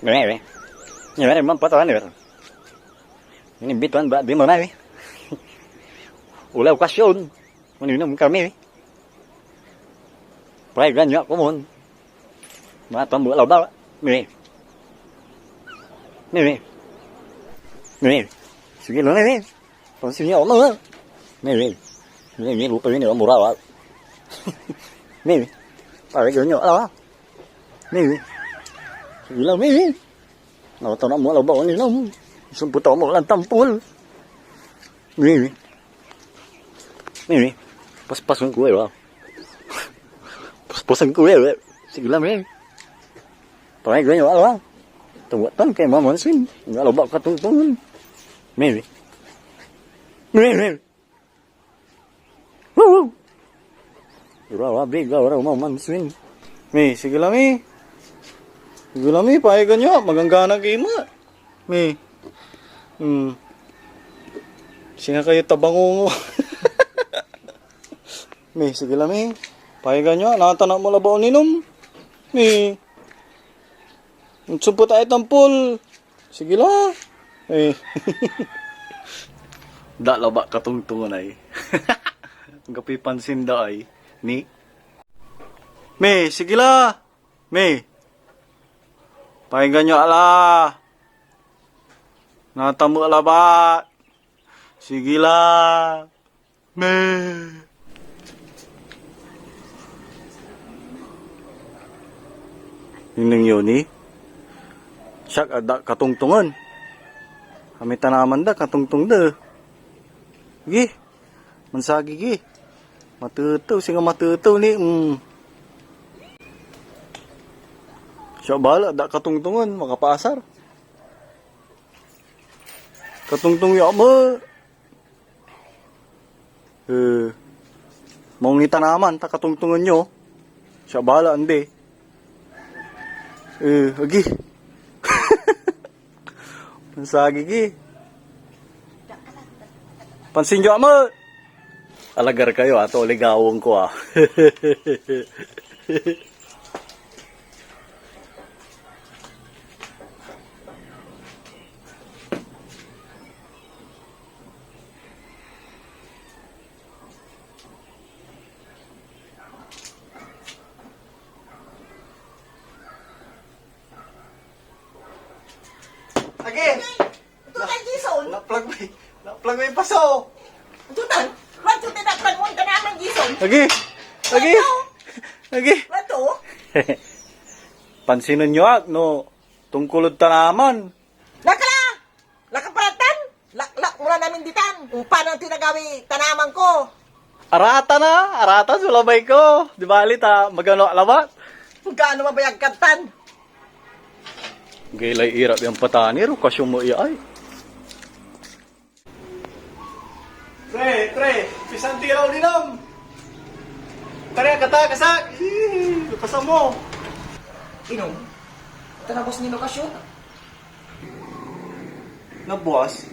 Mẹ như vậy mà bắt đầu nữa ini bituan mbak bimo mai ulah ocasión ini no mungkin mai phải ra nhọ có muốn mà toàn bữa lâu đâu mẹ suy nghĩ lớn này còn suy nghĩ ổn nữa mẹ lũ tôi nữa một đâu mẹ phải cái nhỏ đó mẹ suy nghĩ mẹ nó tao nó muốn lâu bỏ này nó xong bữa tối một lần tâm pun mẹ pas con gue rồi pas gue rồi suy nghĩ mẹ phải cái nhỏ đó tôi buat tan kayak mau swing nggak lobak katung-tung meh Ura mau swing meh sige lang pahay nyo magangana kayo mo meh singa kayo tabangungo meh sige lang pahay nyo nakatanak mo labaw ninom meh sumput tayo tampol. Sige lah. Dak labak katungtungan ay. Gapi pansin da ay. Ni. Me, sige lah. Me. Pahingan nyo ala. Natamu ala ba. Sige lah. Me. Inang yun eh. Siyak ada katungtungan. Kami tanaman da katungtung da. Gi. Mansagi gi. Matutuw singa matutuw ni. Siyak bala da katungtungan makapasar. Katungtung ya mo. Mau ni tanaman ta katungtungan nyo. Siyak bala ande. Agi. Mansagi gi. Pansin nyo mo. Alagar kayo ato ligawong ko ah. Again. Ito kay Jason. Naplag may paso. Ito tan. Wato tinaplan mo ka naman Jason. Lagi. Wato. Pansinan nyo no. Tungkulod tanaman. Lakala. Lakaparatan. Laklak mula namin ditan. Upa nang tinagawi tanaman ko. Arata sulabay ko. Di bali ta magano alabat. Gaano mabayag katan. Gaylay irap yung patani ro kasyo mo ay. Tre, pisang tiraw dinam. Tara kata kasak. Lupasan mo. Inom. Tanapos ni lokasyon. Na boss.